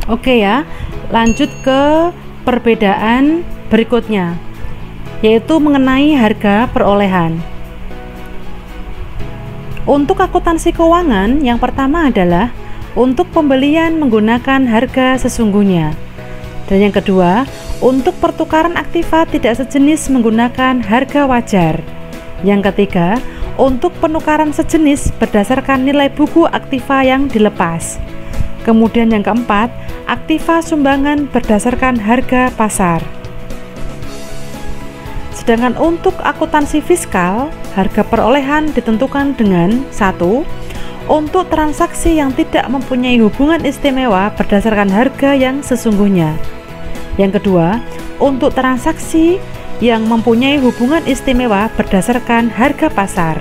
Oke ya, lanjut ke perbedaan berikutnya, yaitu mengenai harga perolehan. Untuk akuntansi keuangan, yang pertama adalah untuk pembelian menggunakan harga sesungguhnya. Dan yang kedua, untuk pertukaran aktiva tidak sejenis menggunakan harga wajar. Yang ketiga, untuk penukaran sejenis berdasarkan nilai buku aktiva yang dilepas. Kemudian yang keempat, aktiva sumbangan berdasarkan harga pasar. Sedangkan untuk akuntansi fiskal, harga perolehan ditentukan dengan 1. Untuk transaksi yang tidak mempunyai hubungan istimewa berdasarkan harga yang sesungguhnya. Yang kedua, untuk transaksi yang mempunyai hubungan istimewa berdasarkan harga pasar.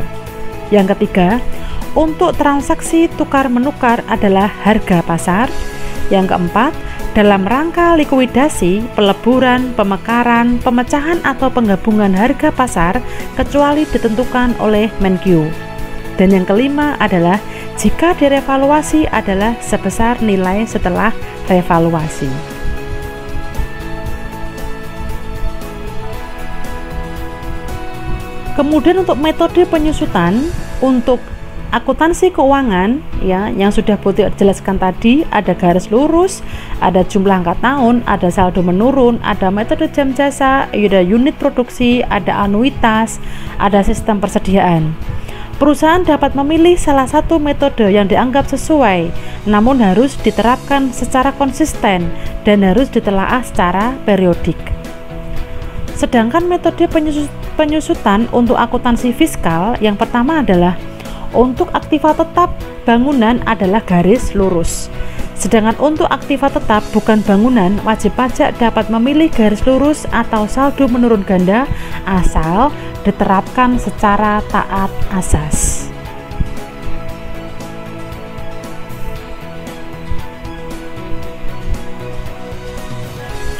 Yang ketiga, untuk transaksi tukar-menukar adalah harga pasar. Yang keempat, dalam rangka likuidasi, peleburan, pemekaran, pemecahan atau penggabungan harga pasar kecuali ditentukan oleh Menkyu. Dan yang kelima adalah jika direvaluasi adalah sebesar nilai setelah revaluasi. Kemudian untuk metode penyusutan untuk akuntansi keuangan ya, yang sudah Putih jelaskan tadi, ada garis lurus, ada jumlah angka tahun, ada saldo menurun, ada metode jam jasa, ada unit produksi, ada anuitas, ada sistem persediaan. Perusahaan dapat memilih salah satu metode yang dianggap sesuai, namun harus diterapkan secara konsisten dan harus ditelaah secara periodik. Sedangkan metode penyusutan untuk akuntansi fiskal, yang pertama adalah untuk aktiva tetap bangunan adalah garis lurus. Sedangkan untuk aktiva tetap bukan bangunan, wajib pajak dapat memilih garis lurus atau saldo menurun ganda asal diterapkan secara taat asas.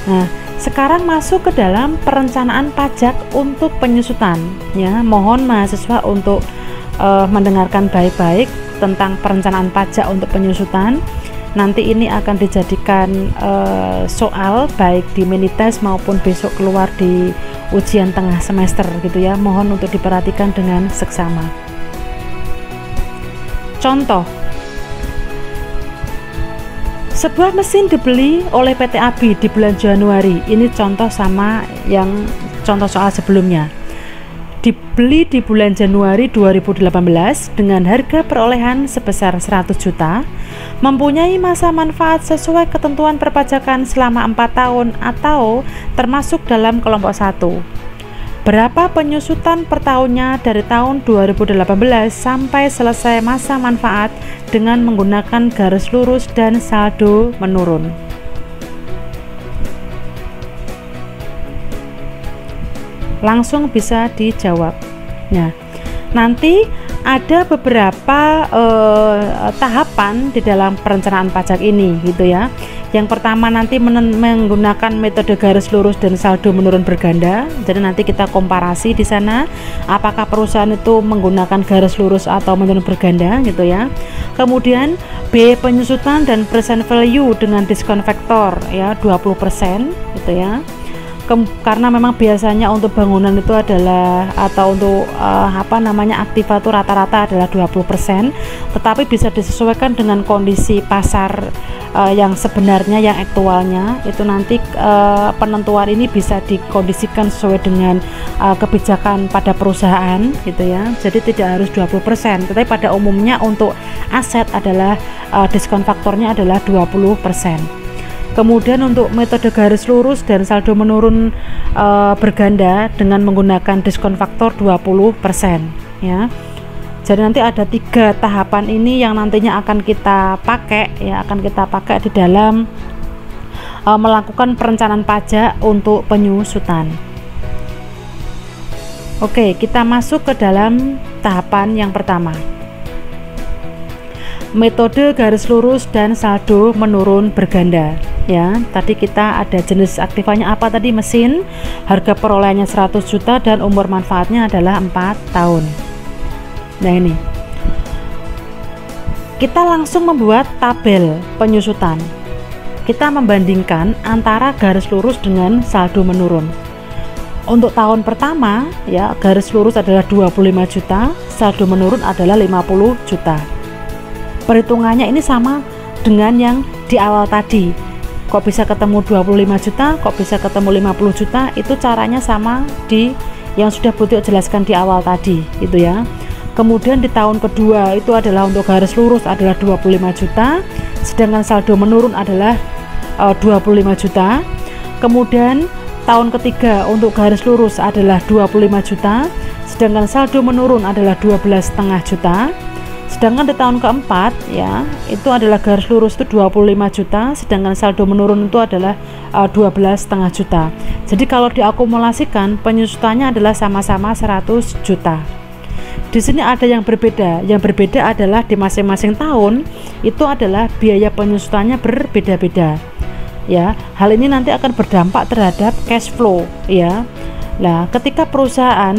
Nah, sekarang masuk ke dalam perencanaan pajak untuk penyusutan ya. Mohon mahasiswa untuk mendengarkan baik-baik tentang perencanaan pajak untuk penyusutan. Nanti ini akan dijadikan soal baik di mini test maupun besok keluar di ujian tengah semester gitu ya. Mohon untuk diperhatikan dengan seksama. Contoh, sebuah mesin dibeli oleh PT ABI di bulan Januari. Ini contoh sama yang contoh soal sebelumnya. Dibeli di bulan Januari 2018 dengan harga perolehan sebesar 100 juta, mempunyai masa manfaat sesuai ketentuan perpajakan selama 4 tahun atau termasuk dalam kelompok 1. Berapa penyusutan per tahunnya dari tahun 2018 sampai selesai masa manfaat dengan menggunakan garis lurus dan saldo menurun. Langsung bisa dijawab. Nah, nanti ada beberapa tahapan di dalam perencanaan pajak ini gitu ya. Yang pertama nanti menggunakan metode garis lurus dan saldo menurun berganda. Jadi nanti kita komparasi di sana apakah perusahaan itu menggunakan garis lurus atau menurun berganda gitu ya. Kemudian B, penyusutan dan present value dengan diskon faktor ya 20% gitu ya. Karena memang biasanya untuk bangunan itu adalah atau untuk aktiva itu rata-rata adalah 20%, tetapi bisa disesuaikan dengan kondisi pasar yang sebenarnya, yang aktualnya. Itu nanti penentuan ini bisa dikondisikan sesuai dengan kebijakan pada perusahaan gitu ya. Jadi tidak harus 20%, tetapi pada umumnya untuk aset adalah diskon faktornya adalah 20%. Kemudian untuk metode garis lurus dan saldo menurun berganda dengan menggunakan diskon faktor 20% ya. Jadi nanti ada 3 tahapan ini yang nantinya akan kita pakai ya, akan kita pakai di dalam melakukan perencanaan pajak untuk penyusutan. Oke, kita masuk ke dalam tahapan yang pertama. Metode garis lurus dan saldo menurun berganda ya. Tadi kita ada jenis aktivanya apa tadi, mesin, harga perolehannya 100 juta dan umur manfaatnya adalah 4 tahun. Nah ini kita langsung membuat tabel penyusutan. kita membandingkan antara garis lurus dengan saldo menurun. Untuk tahun pertama ya, garis lurus adalah 25 juta, saldo menurun adalah 50 juta. Perhitungannya ini sama dengan yang di awal tadi. Kok bisa ketemu 25 juta, kok bisa ketemu 50 juta, itu caranya sama di yang sudah Butio jelaskan di awal tadi, gitu ya. Kemudian di tahun kedua itu adalah untuk garis lurus adalah 25 juta, sedangkan saldo menurun adalah 25 juta. Kemudian tahun ketiga untuk garis lurus adalah 25 juta, sedangkan saldo menurun adalah 12,5 juta. Sedangkan di tahun keempat ya, itu adalah garis lurus itu 25 juta, sedangkan saldo menurun itu adalah 12,5 juta. Jadi kalau diakumulasikan penyusutannya adalah sama-sama 100 juta. Di sini ada yang berbeda. Yang berbeda adalah di masing-masing tahun itu adalah biaya penyusutannya berbeda-beda. Ya, hal ini nanti akan berdampak terhadap cash flow ya. Nah, ketika perusahaan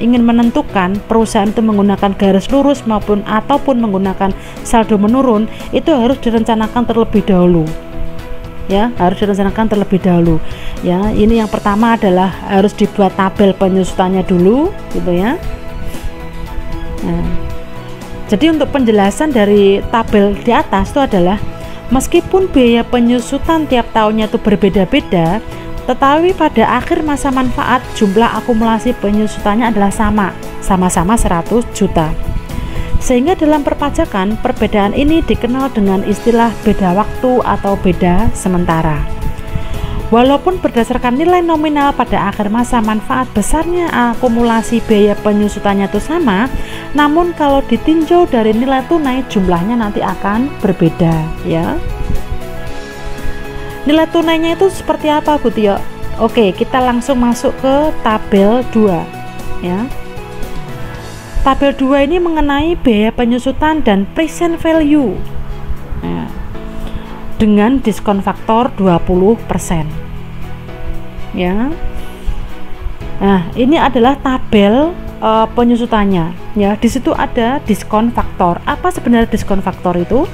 ingin menentukan perusahaan itu menggunakan garis lurus ataupun menggunakan saldo menurun, itu harus direncanakan terlebih dahulu. Ya, harus direncanakan terlebih dahulu. Ya, ini yang pertama adalah harus dibuat tabel penyusutannya dulu, gitu ya. Nah, jadi untuk penjelasan dari tabel di atas itu adalah meskipun biaya penyusutan tiap tahunnya itu berbeda-beda, tetapi pada akhir masa manfaat jumlah akumulasi penyusutannya adalah sama-sama 100 juta. Sehingga dalam perpajakan perbedaan ini dikenal dengan istilah beda waktu atau beda sementara. Walaupun berdasarkan nilai nominal pada akhir masa manfaat besarnya akumulasi biaya penyusutannya itu sama, namun kalau ditinjau dari nilai tunai jumlahnya nanti akan berbeda ya. Nilai tunainya itu seperti apa Bu Tio? Oke, kita langsung masuk ke tabel 2 ya. Tabel 2 ini mengenai biaya penyusutan dan present value ya, dengan diskon faktor 20% ya. Nah, ini adalah tabel penyusutannya ya. Di situ ada diskon faktor. Apa sebenarnya diskon faktor itu?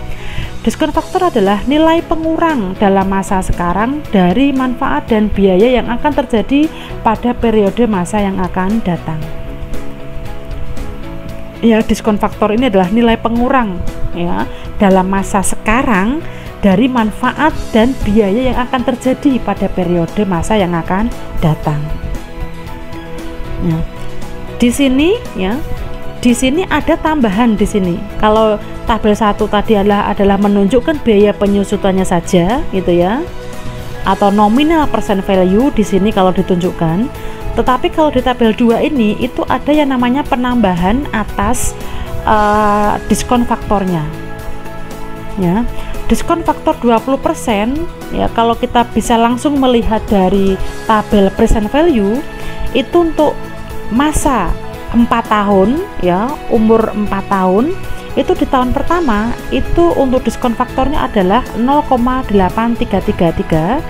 Diskon faktor adalah nilai pengurang dalam masa sekarang dari manfaat dan biaya yang akan terjadi pada periode masa yang akan datang. Ya, diskon faktor ini adalah nilai pengurang ya dalam masa sekarang dari manfaat dan biaya yang akan terjadi pada periode masa yang akan datang. Nah, di sini ya, di sini ada tambahan di sini. Kalau tabel 1 tadi adalah menunjukkan biaya penyusutannya saja gitu ya, atau nominal percent value di sini kalau ditunjukkan. Tetapi kalau di tabel 2 ini itu ada yang namanya penambahan atas diskon faktornya ya. Diskon faktor 20% ya, kalau kita bisa langsung melihat dari tabel present value itu untuk masa 4 tahun ya, umur 4 tahun itu di tahun pertama itu untuk diskon faktornya adalah 0,8333,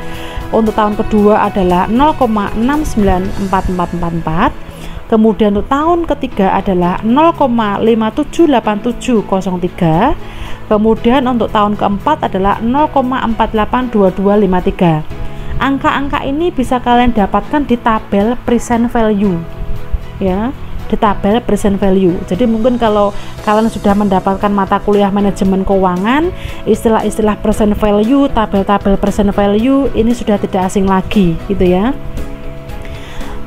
untuk tahun kedua adalah 0,694444, kemudian untuk tahun ketiga adalah 0,578703, kemudian untuk tahun keempat adalah 0,482253. Angka-angka ini bisa kalian dapatkan di tabel present value ya, di tabel present value. Jadi mungkin kalau kalian sudah mendapatkan mata kuliah manajemen keuangan, istilah-istilah present value, tabel-tabel present value ini sudah tidak asing lagi gitu ya.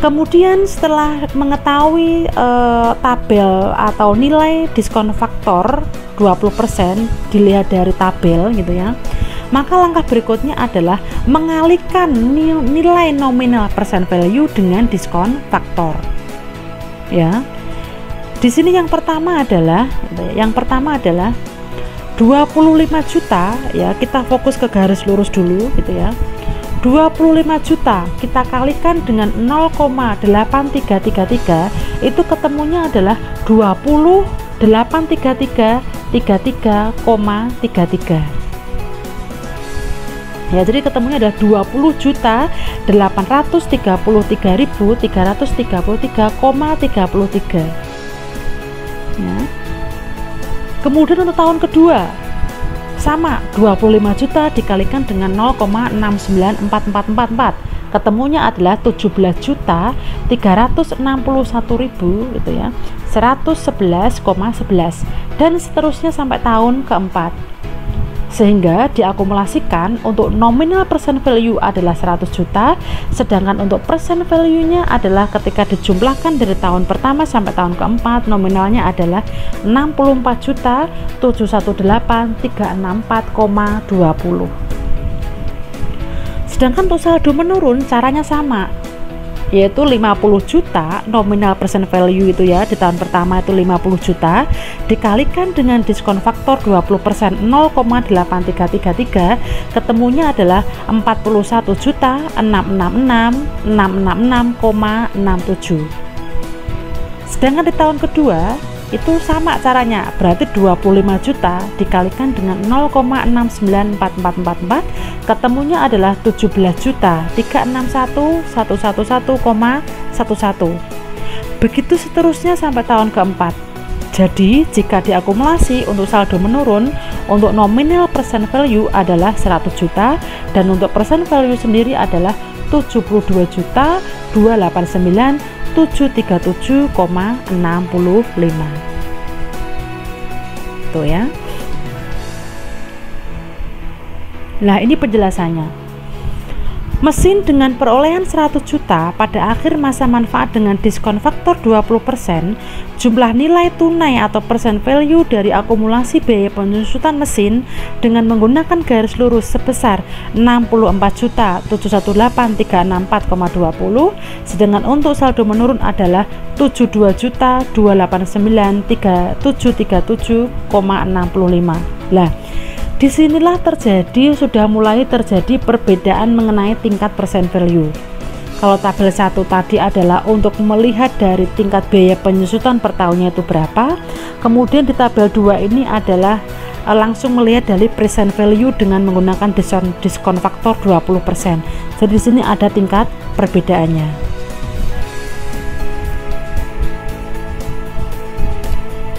Kemudian setelah mengetahui tabel atau nilai diskon faktor 20% dilihat dari tabel gitu ya, maka langkah berikutnya adalah mengalihkan nilai nominal percent value dengan diskon faktor ya. Di sini yang pertama adalah 25 juta ya, kita fokus ke garis lurus dulu gitu ya. 25 juta kita kalikan dengan 0,8333 itu ketemunya adalah 20,83333,33 ya. Jadi ketemunya adalah 20.833.333,33 ya. Kemudian untuk tahun kedua sama, 25 juta dikalikan dengan 0,694444, ketemunya adalah 17.361.000 gitu ya, 111,11, dan seterusnya sampai tahun keempat. Sehingga diakumulasikan untuk nominal present value adalah 100 juta, sedangkan untuk present value-nya adalah ketika dijumlahkan dari tahun pertama sampai tahun keempat, nominalnya adalah 64.718.364,20. Sedangkan untuk saldo menurun caranya sama, yaitu 50 juta nominal present value itu ya, di tahun pertama itu 50 juta dikalikan dengan diskon faktor 20%, 0,8333, ketemunya adalah 41.666.666,67. Sedangkan di tahun kedua itu sama caranya, berarti 25 juta dikalikan dengan 0,694444, ketemunya adalah 17.361.111,11. Begitu seterusnya sampai tahun keempat. Jadi jika diakumulasi untuk saldo menurun, untuk nominal present value adalah 100 juta dan untuk present value sendiri adalah 72.289.737,65. Tuh ya. Nah, ini penjelasannya. Mesin dengan perolehan 100 juta pada akhir masa manfaat dengan diskon faktor 20%, jumlah nilai tunai atau present value dari akumulasi biaya penyusutan mesin dengan menggunakan garis lurus sebesar 64.718.364,20, sedangkan untuk saldo menurun adalah 72.289.737,65. Lah, disinilah sudah mulai terjadi perbedaan mengenai tingkat present value. Kalau tabel 1 tadi adalah untuk melihat dari tingkat biaya penyusutan per tahunnya itu berapa, kemudian di tabel 2 ini adalah langsung melihat dari present value dengan menggunakan diskon faktor 20%. Jadi di sini ada tingkat perbedaannya.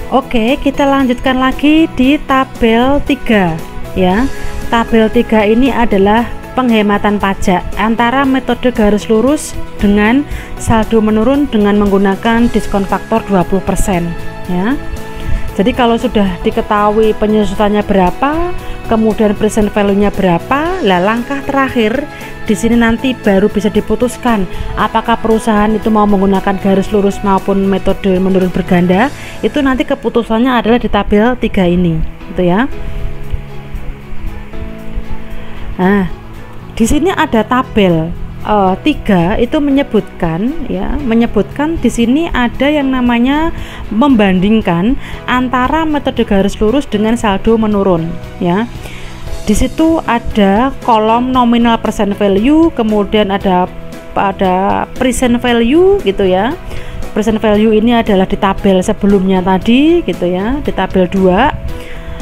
Oke, kita lanjutkan lagi di tabel 3 ya. Tabel 3 ini adalah penghematan pajak antara metode garis lurus dengan saldo menurun dengan menggunakan diskon faktor 20% ya. Jadi kalau sudah diketahui penyusutannya berapa, kemudian present value-nya berapa, lah langkah terakhir di sini nanti baru bisa diputuskan apakah perusahaan itu mau menggunakan garis lurus maupun metode menurun berganda. Itu nanti keputusannya adalah di tabel 3 ini, gitu ya. Nah, di sini ada tabel 3 itu menyebutkan di sini ada yang namanya membandingkan antara metode garis lurus dengan saldo menurun ya. Di situ ada kolom nominal present value, kemudian ada present value gitu ya. Present value ini adalah di tabel sebelumnya tadi gitu ya, di tabel 2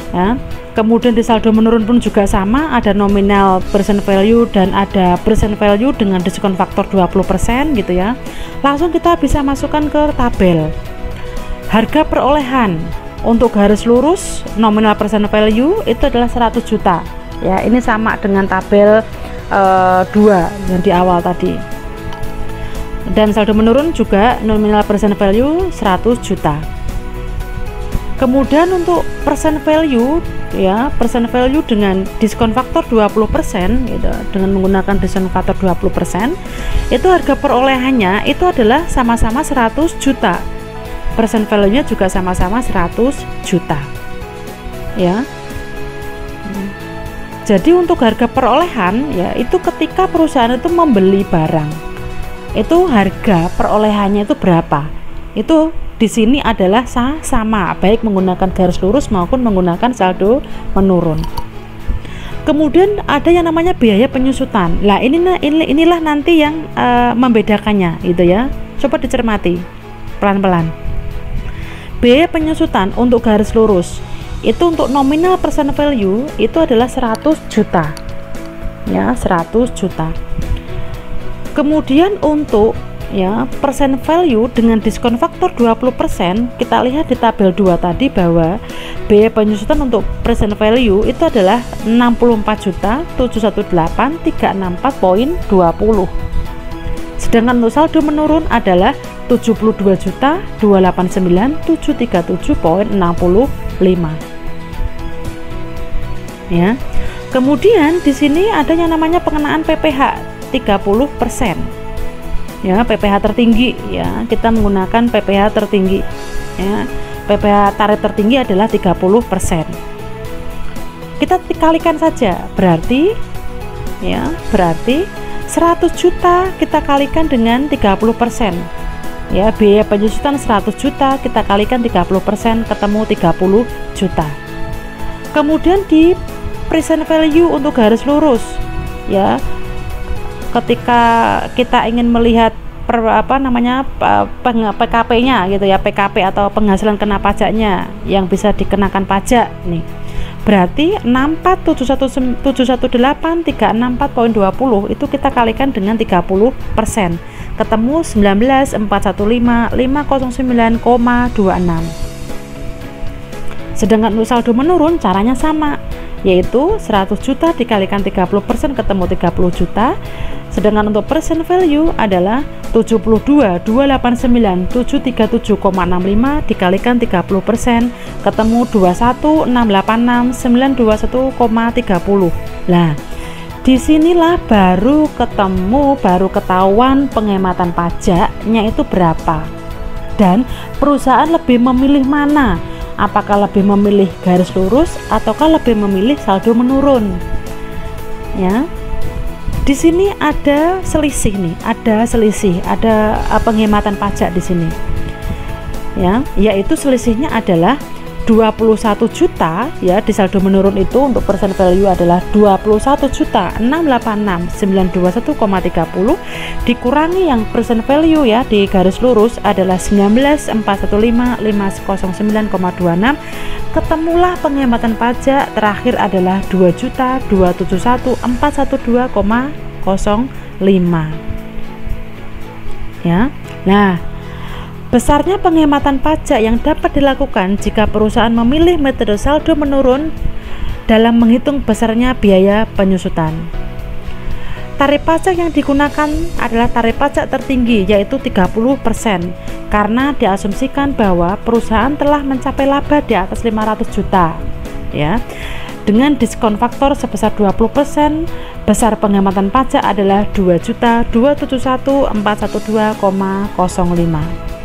ya. Kemudian di saldo menurun pun juga sama, ada nominal present value dan ada present value dengan diskon faktor 20% gitu ya. Langsung kita bisa masukkan ke tabel. Harga perolehan untuk garis lurus nominal present value itu adalah 100 juta ya. Ini sama dengan tabel 2 yang di awal tadi. Dan saldo menurun juga nominal present value 100 juta. Kemudian untuk present value ya, present value dengan diskon faktor 20% gitu, dengan menggunakan diskon faktor 20%, itu harga perolehannya itu adalah sama-sama 100 juta. Present value-nya juga sama-sama 100 juta. Ya. Jadi untuk harga perolehan ya, itu ketika perusahaan itu membeli barang, itu harga perolehannya itu berapa? Itu di sini adalah sama, baik menggunakan garis lurus maupun menggunakan saldo menurun. Kemudian ada yang namanya biaya penyusutan. Lah inilah nanti yang membedakannya gitu ya. Coba dicermati pelan-pelan. Biaya penyusutan untuk garis lurus itu untuk nominal present value itu adalah 100 juta. Ya, 100 juta. Kemudian untuk ya, persen value dengan diskon faktor 20%, kita lihat di tabel 2 tadi bahwa biaya penyusutan untuk present value itu adalah 64.718.364.20. Sedangkan untuk saldo menurun adalah 72.289.737.65. Ya. Kemudian di sini ada yang namanya pengenaan PPh 30%. Ya, PPh tertinggi ya. Kita menggunakan PPh tertinggi. Ya. PPh tarif tertinggi adalah 30%. Kita kalikan saja, berarti 100 juta kita kalikan dengan 30%. Ya, biaya penyusutan 100 juta kita kalikan 30%, ketemu 30 juta. Kemudian di present value untuk garis lurus, ya, ketika kita ingin melihat PKP-nya gitu ya, PKP atau penghasilan kena pajaknya yang bisa dikenakan pajak nih. Berarti 64.718.364.20 itu kita kalikan dengan 30%, ketemu 19.415.509,26. Sedangkan untuk saldo menurun caranya sama, yaitu 100 juta dikalikan 30% ketemu 30 juta. Sedangkan untuk present value adalah 72.289.737,65 dikalikan 30% ketemu 21.686.921,30. Nah, disinilah baru ketahuan penghematan pajaknya itu berapa, dan perusahaan lebih memilih mana, apakah lebih memilih garis lurus ataukah lebih memilih saldo menurun. Ya, di sini ada selisih nih, ada penghematan pajak di sini. Ya, yaitu selisihnya adalah 21 juta ya, di saldo menurun itu untuk persen value adalah 21.686.921,30 dikurangi yang persen value ya di garis lurus adalah 19.415.509,26, ketemulah penghematan pajak terakhir adalah 2.271.412,05 ya. Nah, besarnya penghematan pajak yang dapat dilakukan jika perusahaan memilih metode saldo menurun dalam menghitung besarnya biaya penyusutan. Tarif pajak yang digunakan adalah tarif pajak tertinggi, yaitu 30%, karena diasumsikan bahwa perusahaan telah mencapai laba di atas 500 juta. Ya. Dengan diskon faktor sebesar 20%, besar penghematan pajak adalah 2.271.412,05.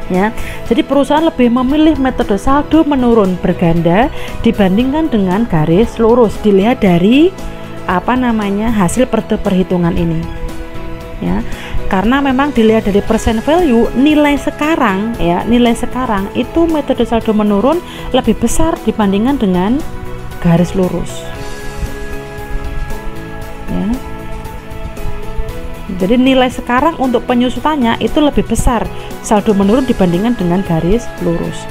Ya, jadi perusahaan lebih memilih metode saldo menurun berganda dibandingkan dengan garis lurus, dilihat dari hasil perhitungan ini. Ya, karena memang dilihat dari persen value, nilai sekarang itu metode saldo menurun lebih besar dibandingkan dengan garis lurus. Ya. Jadi nilai sekarang untuk penyusutannya itu lebih besar saldo menurun dibandingkan dengan garis lurus.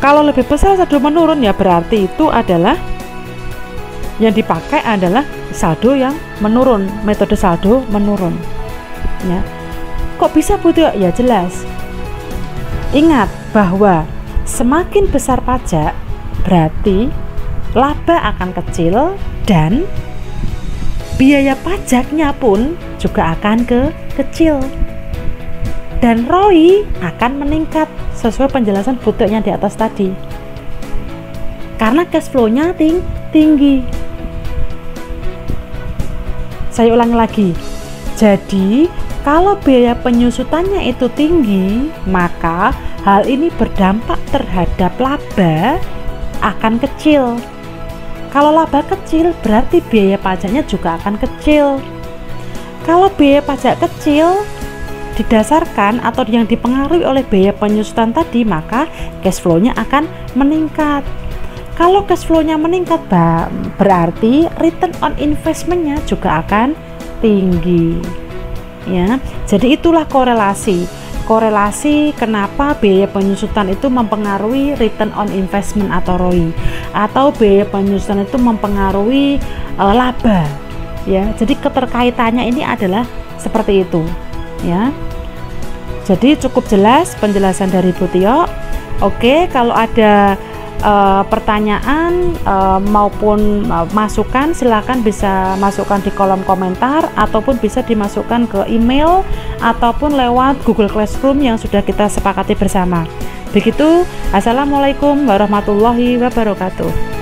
Kalau lebih besar saldo menurun ya berarti itu adalah yang dipakai adalah saldo yang menurun, metode saldo menurun. Ya. Kok bisa begitu? Ya jelas. Ingat bahwa semakin besar pajak berarti laba akan kecil dan biaya pajaknya pun juga akan kecil, dan ROI akan meningkat sesuai penjelasan buteknya di atas tadi, karena cash flow-nya tinggi. Saya ulangi lagi, jadi kalau biaya penyusutannya itu tinggi, maka hal ini berdampak terhadap laba akan kecil. Kalau laba kecil berarti biaya pajaknya juga akan kecil. Kalau biaya pajak kecil didasarkan atau yang dipengaruhi oleh biaya penyusutan tadi, maka cash flow-nya akan meningkat. Kalau cash flow-nya meningkat berarti return on investment-nya juga akan tinggi. Ya, jadi itulah korelasi kenapa biaya penyusutan itu mempengaruhi return on investment atau ROI, atau biaya penyusutan itu mempengaruhi laba. Ya, jadi keterkaitannya ini adalah seperti itu ya. Jadi cukup jelas penjelasan dari Bu Tio. Oke, kalau ada pertanyaan maupun masukan, silakan bisa masukkan di kolom komentar ataupun bisa dimasukkan ke email ataupun lewat Google Classroom yang sudah kita sepakati bersama. Begitu, assalamualaikum warahmatullahi wabarakatuh.